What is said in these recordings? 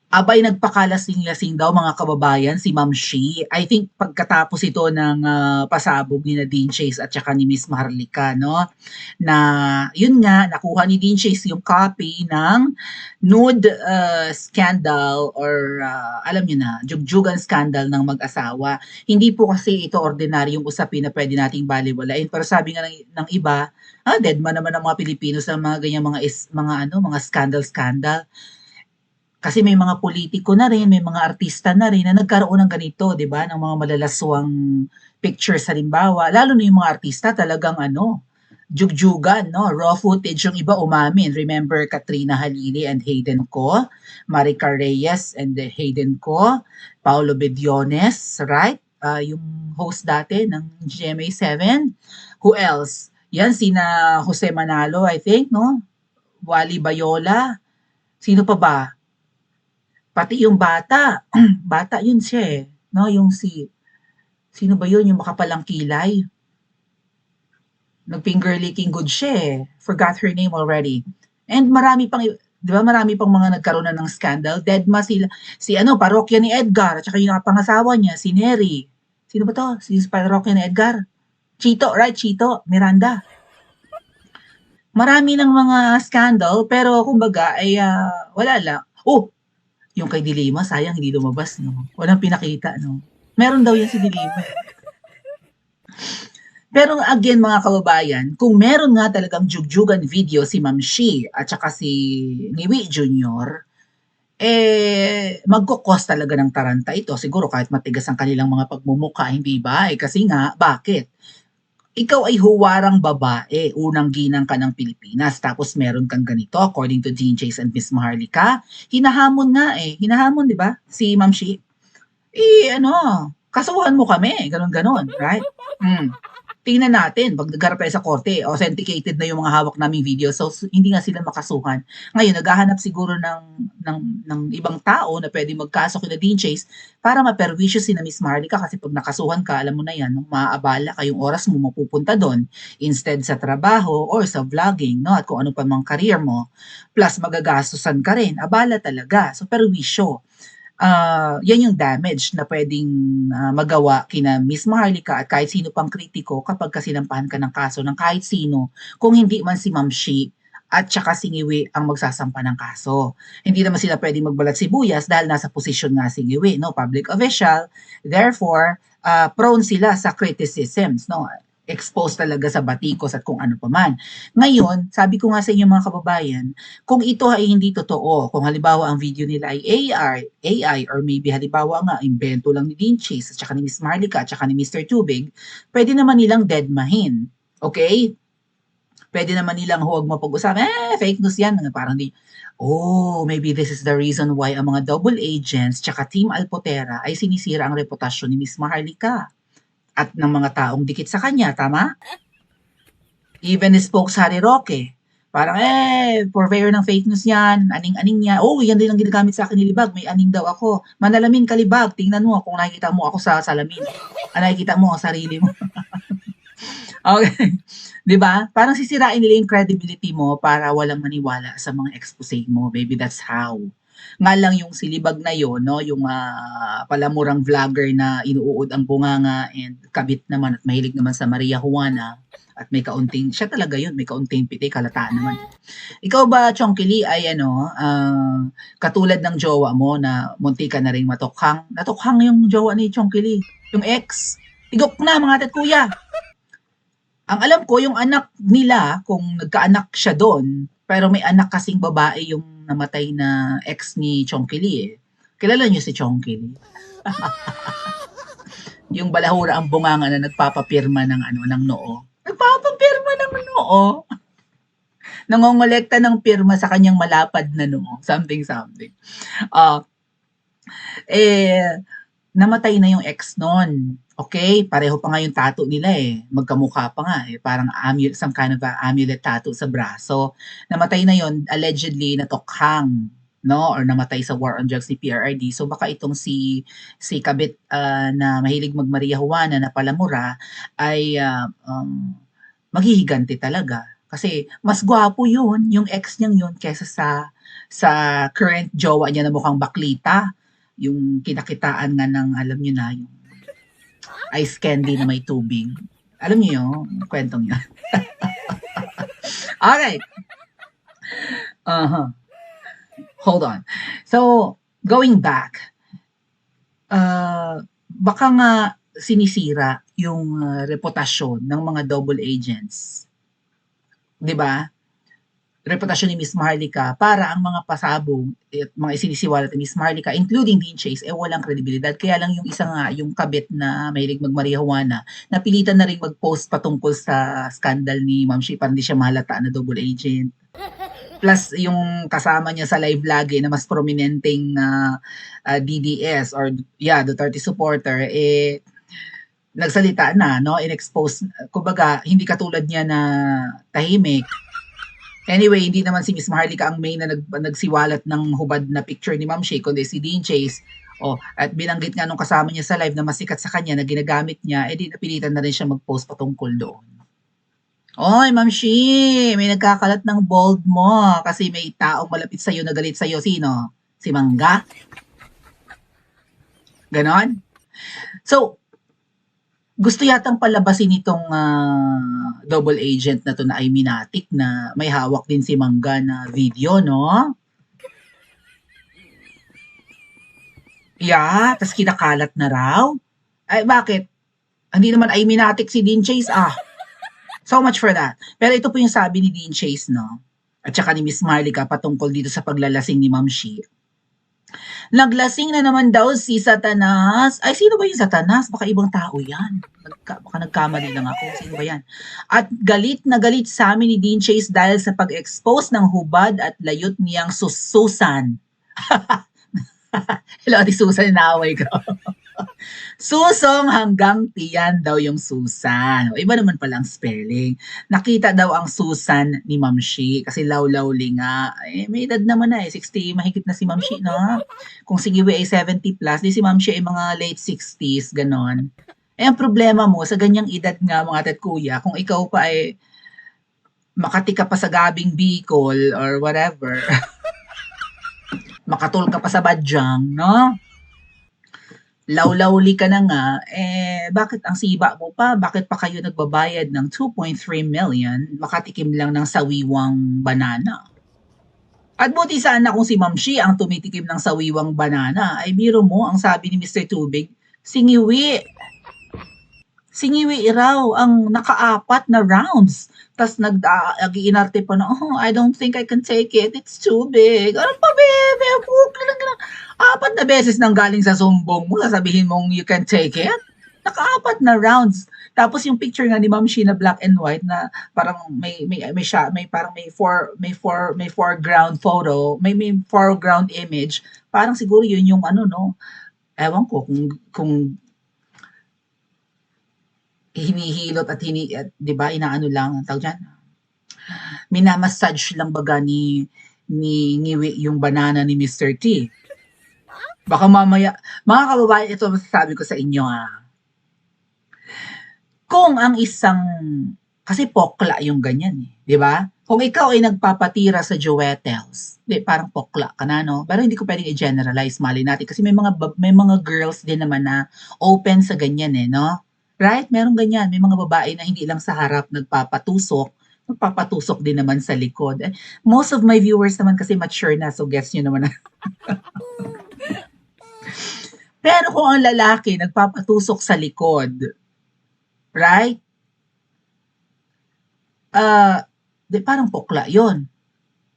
Abay nagpakalasing-lasing daw mga kababayan si Ma'am Shi. I think pagkatapos ito ng pasabog ni na Dean Chase at saka ni Miss Maharlika, no? Na yun nga, nakuha ni Dean Chase yung copy ng nude scandal or alam niyo na, jugjugan scandal ng mag-asawa. Hindi po kasi ito ordinaryong usapin na pwede nating baliwalain. Pero sabi nga ng iba, dead man naman ang mga Pilipino sa mga ganyan mga scandal-scandal. Kasi may mga politiko na rin, may mga artista na rin na nagkaroon ng ganito, 'di ba, ng mga malalaswang pictures halimbawa. Lalo na yung mga artista talagang jugjugan, no? Raw footage yung iba umamin. Remember Katrina Halili and Hayden Ko, Maricar Reyes and Hayden Ko, Paolo Bediones, right? Yung host dati ng GMA7. Who else? Yan, sina Jose Manalo, I think, no? Wally Bayola. Sino pa ba? Pati yung bata, bata yun siya eh, no? Sino ba yun, yung makapalang kilay? Nag-finger licking good siya eh. Forgot her name already. And marami pang, di ba, marami pang mga nagkaroon na ng scandal. Deadma sila, parokya ni Edgar, at saka yung pangasawa niya, si Neri. Sino ba to? Si parokya ni Edgar? Chito, right? Chito, Miranda. Marami ng mga scandal, pero kumbaga ay wala lang. Oh, yung kay Dilima, sayang hindi lumabas, no? Walang pinakita, no? Meron daw yan si Dilima. Pero again, mga kababayan, kung meron nga talagang jugjugan video si Ma'am Shi at saka si Niwi Jr., magkukos talaga ng taranta ito. Siguro kahit matigas ang kanilang mga pagmumuka, hindi ba? Kasi nga, bakit? Ikaw ay huwarang babae, unang ginang ka ng Pilipinas, tapos meron kang ganito, according to Dean Chase and Miss Maharlika, hinahamon nga hinahamon, di ba, si Ma'am Shi? Kasuhan mo kami, ganon-ganon, right? Tingnan natin, pag nagharap tayo sa korte, authenticated na yung mga hawak naming video, so hindi nga sila makasuhan. Ngayon, naghahanap siguro ng ibang tao na pwede magkaso kina Dean Chase para maperwisyo si na Miss Maharlika kasi pag nakasuhan ka, alam mo na yan, maaabala ka yung oras mo mapupunta doon instead sa trabaho or sa vlogging, no? At kung ano pa mang career mo. Plus, magagastusan ka rin. Abala talaga. So, perwisyo. Yan yung damage na pwedeng magawa kina Miss Maharlika at kahit sino pang kritiko kapag kasinampahan ka ng kaso ng kahit sino kung hindi man si Ma'am Shi at saka si Ngiwi ang magsasampa ng kaso. Hindi naman sila pwedeng magbalat sibuyas dahil nasa posisyon nga si Ngiwi, no? Public official. Therefore, prone sila sa criticisms, no? Exposed talaga sa batikos at kung ano pa man. Ngayon, sabi ko nga sa inyo mga kababayan, kung ito ay hindi totoo, kung halimbawa ang video nila ay AI or maybe halimbawa nga, invento lang ni Dean Chase at saka ni Miss Maharlika at saka ni Mr. Tubig, pwede naman nilang deadmahin. Okay? Pwede naman nilang huwag mapag-usapan, fake news yan. Parang maybe this is the reason why ang mga double agents tsaka Team Alpotera ay sinisira ang reputasyon ni Miss Maharlika at ng mga taong dikit sa kanya, tama? Even spokes Harry Roque. Parang, purveyor ng fake news yan, aning-aning niya. Yan din ang ginagamit sa akin ni Libag, may aning daw ako. Manalamin ka, Libag, tingnan mo kung nakikita mo ako sa salamin. Nakikita mo ang sarili mo. Okay. 'Di ba? Parang sisirain nila yung credibility mo para walang maniwala sa mga expose mo. Maybe that's how. Nga lang yung silibag na yon, no, yung palamurang vlogger na inuud ang bunganga and kabit naman at mahilig naman sa Maria Juana at may kaunting, siya talaga yun, may kaunting pitik, halataan naman. Ikaw ba, Chongkili, ay katulad ng jowa mo na munti ka na rin matukhang? Natukhang yung jowa ni Chongkili, yung ex. Igok na mga tat kuya. Ang alam ko, yung anak nila, kung nagkaanak siya doon, pero may anak kasing babae yung namatay na ex ni Chongkili Kilala niyo si Chongkili? Yung balahura ang bunganga na nagpapapirma ng noo. Nagpapapirma ng noo. Nangongolekta ng pirma sa kanyang malapad na noo. Something. Namatay na yung ex noon. Okay? Pareho pa nga yung tattoo nila Magkamukha pa nga Parang some kind of amulet tattoo sa braso. Namatay na yon, allegedly natukhang, no? Or namatay sa war on drugs ni PRRD. So baka itong si kabit na mahilig mag-Maria Juana na palamura ay maghihiganti talaga. Kasi mas gwapo yun, yung ex niyang yun, kesa sa sa current jowa niya na mukhang baklita, yung kinakitaan nga ng alam niyo na, yung ice candy na may tubig. Alam niyo yung kwentong yun? Alright. Uh-huh. Hold on. So, going back, baka nga sinisira yung reputasyon ng mga double agents. 'Di ba? Reputasyon ni Miss Maharlika para ang mga pasabog at mga isinisiwalat ni Miss Maharlika, including Dean Chase, walang kredibilidad. Kaya lang yung isa nga, yung kabit na mahilig mag-marijuana, napilitan na rin mag-post patungkol sa scandal ni Ma'am Shi para hindi siya mahalata na double agent. Plus, yung kasama niya sa live lagi na mas prominenteng DDS or Duterte supporter, nagsalita na, no? In-expose, kumbaga, hindi katulad niya na tahimik. Anyway, hindi naman si Miss Maharlika ang main na nagsiwalat ng hubad na picture ni Ma'am Shi, kundi si Dean Chase. At binanggit nga nung kasama niya sa live na masikat sa kanya na ginagamit niya, di napilitan na rin siya mag-post patungkol doon. Oy, Ma'am Shi, may nagkakalat ng bold mo kasi may taong malapit sa'yo na galit sa'yo. Sino? Si Mangga? Ganon? So, gusto yatang palabasin itong double agent na to na Iminatic na may hawak din si Mangga na video, no? Tas kinakalat na raw. Ay, bakit? Hindi naman Iminatic si Dean Chase, So much for that. Pero ito po yung sabi ni Dean Chase, no? At saka ni Miss Maharlika patungkol dito sa paglalasing ni Ma'am Shi. Naglasing na naman daw si Satanas. Ay, sino ba yung Satanas? Baka ibang tao yan. Baka nagkamali lang ako. Sino ba yan? At galit na galit sa amin ni Dean Chase dahil sa pag-expose ng hubad at layot niyang Susan. Hello, Ate Susan, inaaway ko. Susong hanggang tiyan daw yung Susan. Iba naman palang spelling. Nakita daw ang Susan ni Ma'am Shi kasi law-lawli nga. May edad naman na 60 mahigit na si Ma'am Shi, no? Kung si Giwi ay 70 plus, di si Ma'am Shi ay mga late 60s, ganon. Ang problema mo, sa ganyang edad nga mga tat kuya, kung ikaw pa ay Makati ka pa sa Gabing Bicol or whatever, makatul ka pa sa Badyang, no? Law-lawli ka na nga, bakit ang siba mo pa? Bakit pa kayo nagbabayad ng 2.3 million makatikim lang ng sawiwang banana? At buti sana kung si Ma'am Shi ang tumitikim ng sawiwang banana, ay biro mo, ang sabi ni Mr. Tubig, singiwi raw ang nakaapat na rounds. Tapos nag-iinarte pa na, I don't think I can take it. It's too big. Ano pa, bebe? Apat na beses nang galing sa sumbong mo, sasabihin mong you can take it? Naka-apat na rounds. Tapos yung picture nga ni Ma'am Shi na black and white na parang may foreground photo, may foreground image. Parang siguro yun yung ewan ko kung hinihilot at 'di ba, inaano lang, tawag diyan, minamassage lang baga ni Ngiwi yung banana ni Mr. T. Baka mamaya, mga kababayan, ito masasabi ko sa inyo kung ang isang, kasi pokla yung ganyan di ba? Kung ikaw ay nagpapatira sa Jewetels, parang pokla ka na, no? Pero hindi ko pwedeng i-generalize, mali natin, kasi may mga girls din naman na open sa ganyan no? Right? Merong ganyan, may mga babae na hindi lang sa harap nagpapatusok din naman sa likod. Most of my viewers naman kasi mature na, so guess nyo naman. Pero kung ang lalaki nagpapatusok sa likod, right? Parang pokla yon.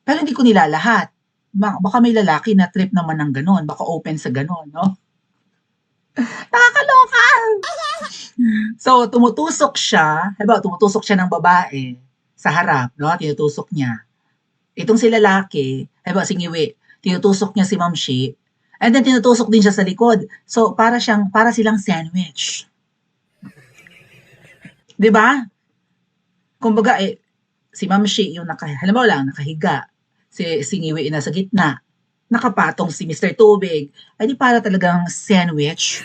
Pero hindi ko nilalahat. Baka may lalaki na trip naman ng ganon. Baka open sa ganon, no? Nakakaloka! So, tumutusok siya ng babae sa harap, no? Tinutusok niya. Itong si lalaki, si Ngiwi, tinutusok niya si Ma'am Shi, and then tinutusok din siya sa likod. So, para silang sandwich. 'Di ba? Kumbaga, si Ma'am Shi yung nakahiga. Si Ngiwi nasa gitna. Nakapatong si Mr. Tubig. Ay di para talagang sandwich.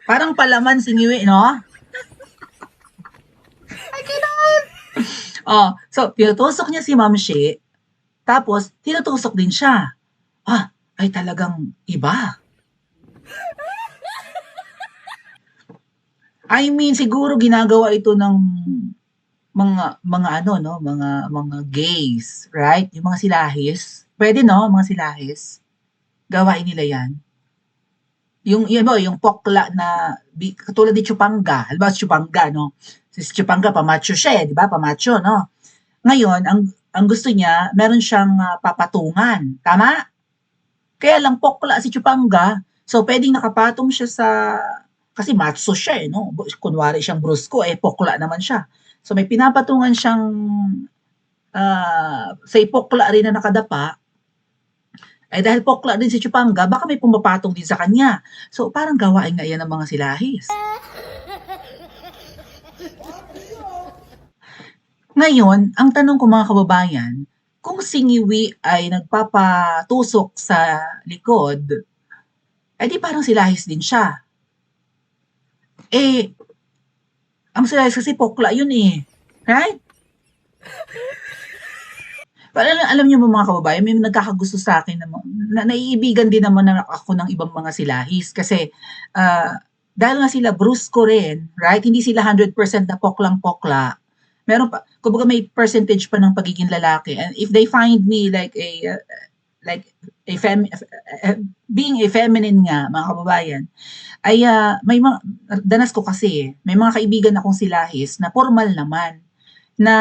Parang palaman si Ngiwi, no? Ay, kailangan. So, tinutusok niya si Ma'am Shi. Tapos tinutusok din siya. Ay talagang iba. I mean siguro ginagawa ito ng mga ano 'no, mga gays, right? Yung mga silahis. Puwede 'no, mga silahis? Gawain nila 'yan. Yung pokla na katulad ni Chupanga, halimbawa si Chupanga 'no, si Chupanga pa-macho siya, eh, 'di ba, pa-macho 'no? Ngayon ang gusto niya meron siyang, papatungan, tama? Kaya lang pokla si Chupanga, so puwedeng nakapatong siya sa kasi macho siya, eh, 'no, kunwari siyang brusko, eh, pokla naman siya. So may pinapatungan siyang, sa pokla rin na nakadapa, eh, dahil pokla din si Chupanga baka may pumapatong din sa kanya. So parang gawain nga 'yan ng mga silahis. Ngayon, ang tanong ko mga kababayan, kung singiwi ay nagpapatusok sa likod, eh di parang silahis din siya. Eh, ang silahis kasi pokla yun eh. Right? Pero alam niyo ba mga kababayan, may nagkakagusto sa akin na naiibigan din naman na ako ng ibang mga silahis kasi dahil nga sila brusko rin, right? Hindi sila 100% na poklang-pokla. Meron pa, kumbaga may percentage pa ng pagiging lalaki. And if they find me like being a feminine nga, mga kababayan, ay may mga, danas ko kasi, may mga kaibigan akong silahis na formal naman, na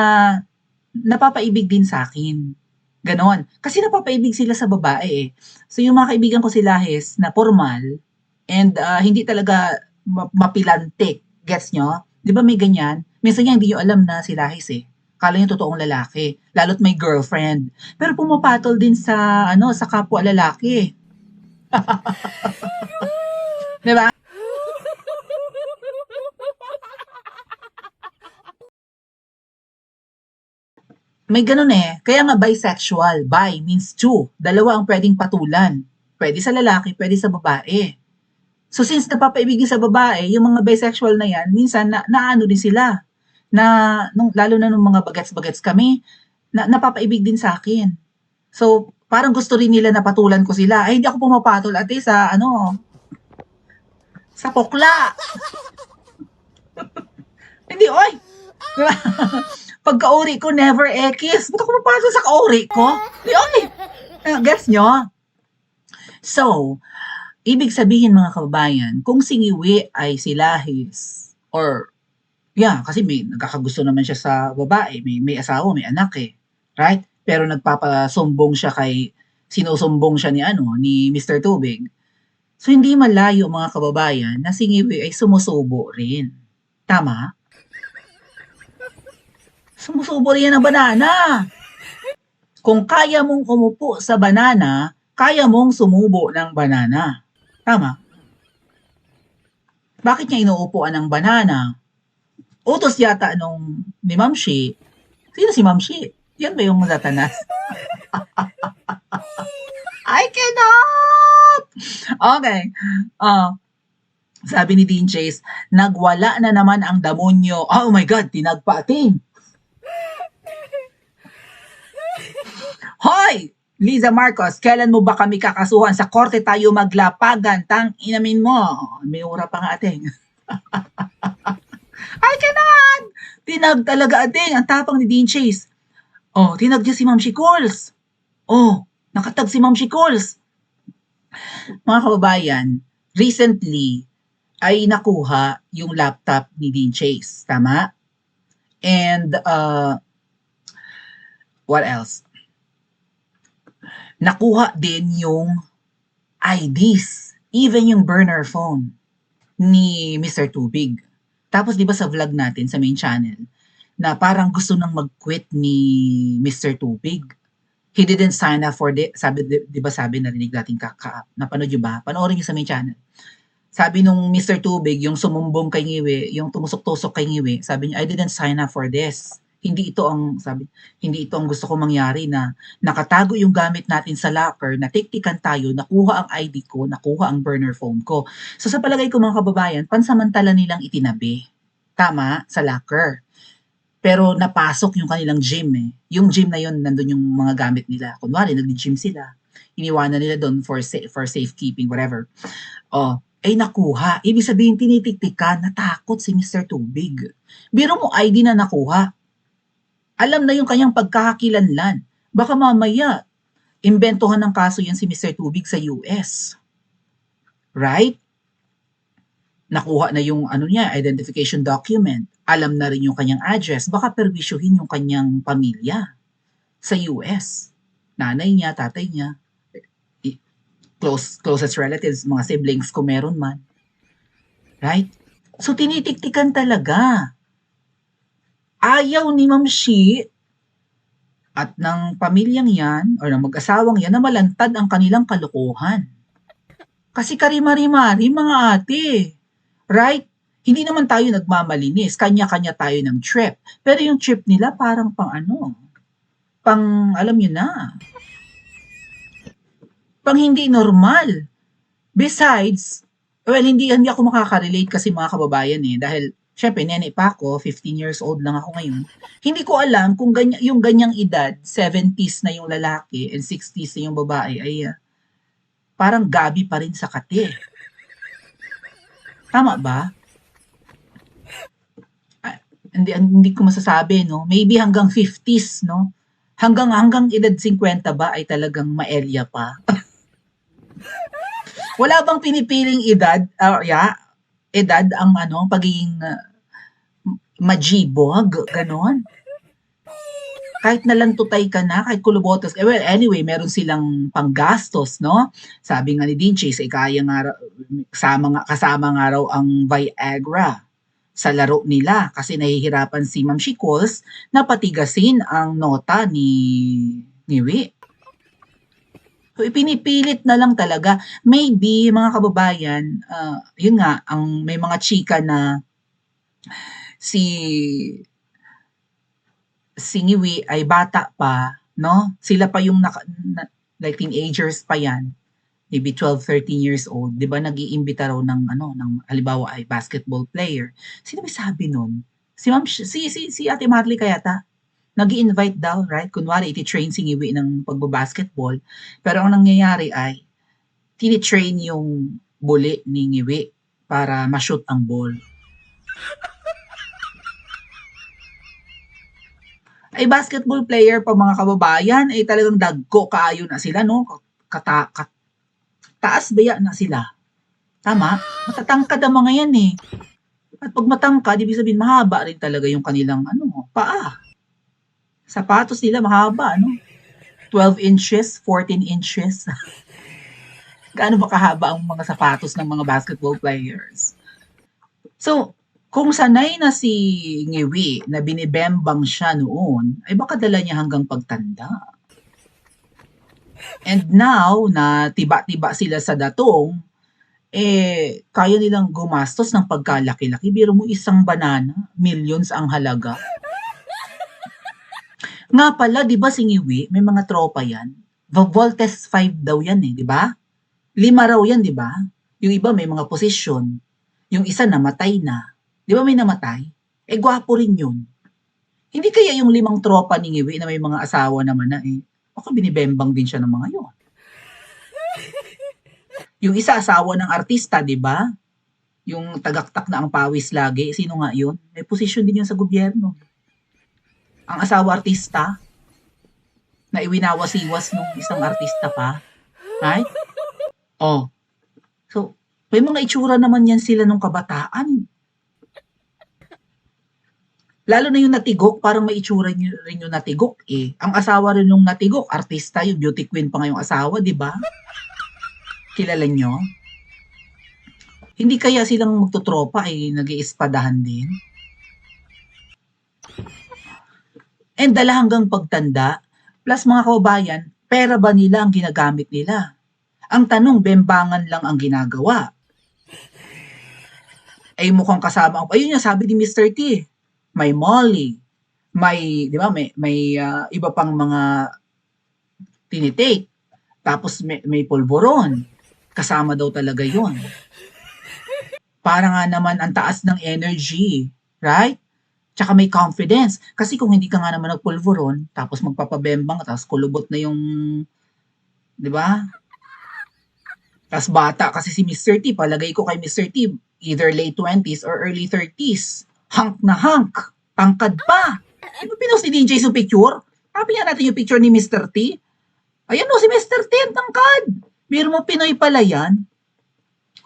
napapaibig din sa akin. Ganon. Kasi napapaibig sila sa babae eh. So yung mga kaibigan ko silahis na formal and hindi talaga mapilantik. Gets nyo? Di ba may ganyan? Minsan nga hindi nyo alam na silahis eh. Kala nyo totoong lalaki. Lalo't may girlfriend. Pero pumapatol din sa sa kapwa lalaki. Di ba? May ganun eh. Kaya nga bisexual. Bi means two. Dalawa ang pwedeng patulan. Pwede sa lalaki, pwede sa babae. So since napapaibig din sa babae, yung mga bisexual na yan, minsan naano din sila. Lalo na nung mga bagets-bagets kami, napapaibig din sa akin. So parang gusto rin nila na patulan ko sila. Ay hindi ako pumapatol ate sa sa pokla. Hindi, oy! Pagkauri ko, never ekis. Ba't ako mapasok sa kauri ko? Di, oy! Gets nyo? So, ibig sabihin mga kababayan, kung singiwi ay silahis, or, kasi may nagkakagusto naman siya sa babae, may asawa, may anak eh. Right? Pero nagpapasumbong siya sinusumbong siya ni Mr. Tubig. So, hindi malayo mga kababayan na singiwi ay sumusubo rin. Tama? Sumusubo rin yan ng banana. Kung kaya mong umupo sa banana, kaya mong sumubo ng banana. Tama? Bakit niya inuupuan ng banana? Utos yata ni Ma'am Shi. Sino si Ma'am Shi? Yan ba yung Satanas? I cannot! Okay. Sabi ni Dean Chase, nagwala na naman ang demonyo. Oh my God, tinagpating. Hoy! Liza Marcos, kailan mo ba kami kakasuhan? Sa korte tayo maglapagan. Tang inamin mo. May ura pa nga ating. I cannot! Tinag talaga ating. Ang tapang ni Dean Chase. Oh, tinag niya si Ma'am Shikols. Oh, nakatag si Ma'am Shikols. Mga kababayan, recently ay nakuha yung laptop ni Dean Chase. Tama? And what else? Nakuha din yung IDs, even yung burner phone ni Mr. Tubig. Tapos 'di ba sa vlog natin sa main channel na parang gusto nang mag-quit ni Mr. Tubig. He didn't sign up for sabi 'di ba sabi narinig natin napanood niyo ba? Panoorin niyo sa main channel. Sabi nung Mr. Tubig, yung sumumbong kay Ngiwi, yung tumusok-tusok kay Ngiwi, sabi niya, I didn't sign up for this. Hindi ito ang gusto ko mangyari na nakatago yung gamit natin sa locker, natiktikan tayo, nakuha ang ID ko, nakuha ang burner phone ko. So sa palagay ko mga kababayan, pansamantala nilang itinabi. Tama? Sa locker. Pero napasok yung kanilang gym eh. Yung gym na yun, nandun yung mga gamit nila. Kunwari, nag-gym sila. Iniwanan nila doon for safekeeping, whatever. Oh, ay nakuha. Ibig sabihin, tinitiktikan, natakot si Mr. Tubig. Biro mo ID na nakuha. Alam na yung kanyang pagkakakilanlan. Baka mamaya, imbentohan ng kaso yan si Mr. Tubig sa US. Right? Nakuha na yung ano niya, identification document. Alam na rin yung kanyang address. Baka perwisyuhin yung kanyang pamilya sa US. Nanay niya, tatay niya, closest relatives, mga siblings kung meron man. Right? So tinitiktikan talaga. Ayaw ni Ma'am Shi at ng pamilyang yan or ng mag-asawang yan na malantad ang kanilang kalokohan. Kasi karimari-mari mga ate. Right? Hindi naman tayo nagmamalinis. Kanya-kanya tayo ng trip. Pero yung trip nila parang pang ano, pang alam nyo na, pang hindi normal. Besides, well, hindi ako makaka-relate kasi mga kababayan eh. Dahil, syempre, nene pa ako, 15 years old lang ako ngayon. Hindi ko alam kung yung ganyang edad, 70s na yung lalaki and 60s na yung babae, ay parang gabi pa rin sa kate. Tama ba? Hindi ko masasabi, no? Maybe hanggang 50s, no? Hanggang edad 50 ba ay talagang maelya pa? Wala bang pinipiling edad, edad ang ano, pagiging majibog, ganon? Kahit nalantutay ka na, kahit kulubotos, well, anyway, meron silang panggastos, no? Sabi nga ni Dean Chase, kaya nga, kasama nga raw ang Viagra sa laro nila kasi nahihirapan si Ma'am Shikols na patigasin ang nota ni Wi. So, ipinipilit na lang talaga. Maybe, mga kababayan, yun nga, may mga chika na si Ngiwi ay bata pa, no? Sila pa yung like teenagers pa yan. Maybe 12, 13 years old. Di ba nag-iimbita raw ng halimbawa ay basketball player. Sino may sabi nun? Si Ate Marley kayata. Nag-i-invite daw, right? Kunwari, iti-train si Ngiwi ng pagbabasketball. Pero ang nangyayari ay, tini-train yung buli ni Ngiwi para ma-shoot ang ball. Ay basketball player pa mga kababayan, ay talagang dagko kaayo na sila, no? Taas baya na sila. Tama? Matatangkad ang mga yan eh. At pag matangkad, ibig sabihin mahaba rin talaga yung kanilang paa. Sapatos nila mahaba, 12 inches, 14 inches. Gaano ba kahaba ang mga sapatos ng mga basketball players? So, kung sanay na si Ngiwi na binibembang siya noon, ay baka dala niya hanggang pagtanda. And now, na tiba-tiba sila sa datong, kaya nilang gumastos ng pagkalaki-laki. Biro mo isang banana, millions ang halaga. Nga pala, di ba si Ngiwi, may mga tropa yan. Voltes 5 daw yan di ba? 5 raw yan, di ba? Yung iba may mga posisyon. Yung isa namatay na. Di ba may namatay? Gwapo rin yun. Hindi kaya yung 5 tropa ni Ngiwi na may mga asawa naman na baka binibembang din siya ng mga yun. Yung isa asawa ng artista, di ba? Yung tagaktak na ang pawis lagi. Sino nga yun? May posisyon din yun sa gobyerno. Ang asawa artista, na iwinawas-iwas nung isang artista pa. Right? So, may mga itsura naman yan sila nung kabataan. Lalo na yung natigok, parang may itsura rin yung natigok Ang asawa rin yung natigok, artista, yung beauty queen pa nga yung asawa, di ba? Kilala nyo? Hindi kaya silang magtutropa nag-iispadahan din? And dala hanggang pagtanda, plus mga kababayan, pera ba nila ang ginagamit nila? Ang tanong, bembangan lang ang ginagawa. Mukhang kasama, ayun nga sabi ni Mr. T, may Molly, may, di ba, may iba pang mga tinitake, tapos may polvoron, kasama daw talaga yon. Para nga naman ang taas ng energy, right? Tsaka may confidence. Kasi kung hindi ka nga naman nagpulveron, tapos magpapabembang, tapos kulubot na yung, di ba? Tapos bata kasi si Mr. T, palagay ko kay Mr. T, either late 20s or early 30s. Hunk na hunk. Tangkad pa. Di ba pinost ni DJ sa picture? Sabi nga natin yung picture ni Mr. T. Ayan o, si Mr. T, ang tangkad. Biro mo Pinoy pala yan.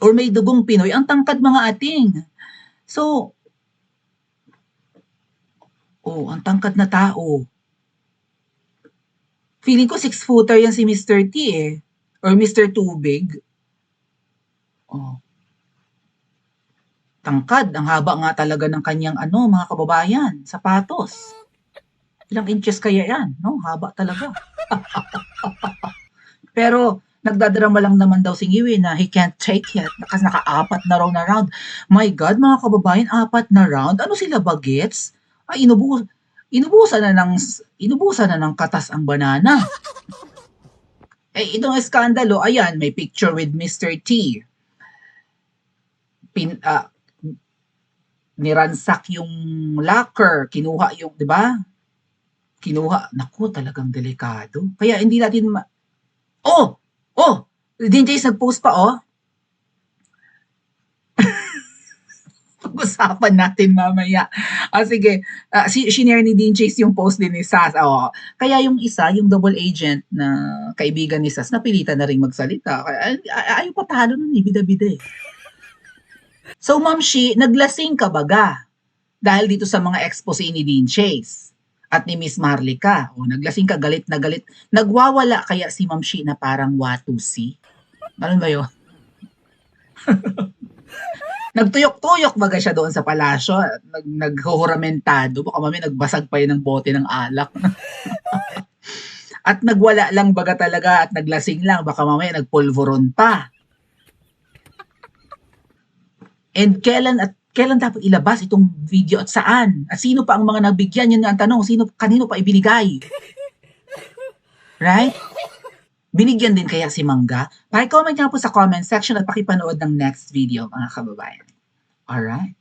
Or may dugong Pinoy, ang tangkad mga ating. So, ang tangkad na tao. Feeling ko 6-footer yan si Mr. T eh. Or Mr. Tubig. Tangkad. Ang haba nga talaga ng kanyang mga kababayan, sapatos. Ilang inches kaya yan, no? Haba talaga. Pero, nagdadrama lang naman daw si Ngiwi na he can't take it kasi naka-4 na raw na round. My God, mga kababayan, 4 na round? Ano sila, bagets? Ay, inubusan na ng katas ang banana. Itong eskandalo, ayan, may picture with Mr. T. Niransak yung locker, kinuha yung, di ba? Naku, talagang delikado. Kaya hindi natin DJs nag-post pa, Pag-usapan natin mamaya. Sige, shinare ni DJs yung post din ni Sas. Kaya yung isa, yung double agent na kaibigan ni Sas, napilitan na rin magsalita. Ayaw patalo nun bida-bida eh. So, Ma'am Shi, naglasing ka baga dahil dito sa mga expose ni Dean Chase at ni Miss Marlica. Naglasing ka, galit na galit. Nagwawala kaya si Ma'am Shi na parang watusi? Ano ba yun? Nagtuyok-tuyok baga siya doon sa palasyo. Naghuhuramentado. Baka mami nagbasag pa yun ng bote ng alak. At nagwala lang baga talaga at naglasing lang. Baka mamaya nagpulveron pa. And kailan dapat ilabas itong video at saan? At sino pa ang mga nabigyan? Yun nga ang tanong, kanino pa ibinigay? Right? Binigyan din kaya si Mangga? Paki-comment nga po sa comment section at pakipanood ng next video, mga kababayan. Alright?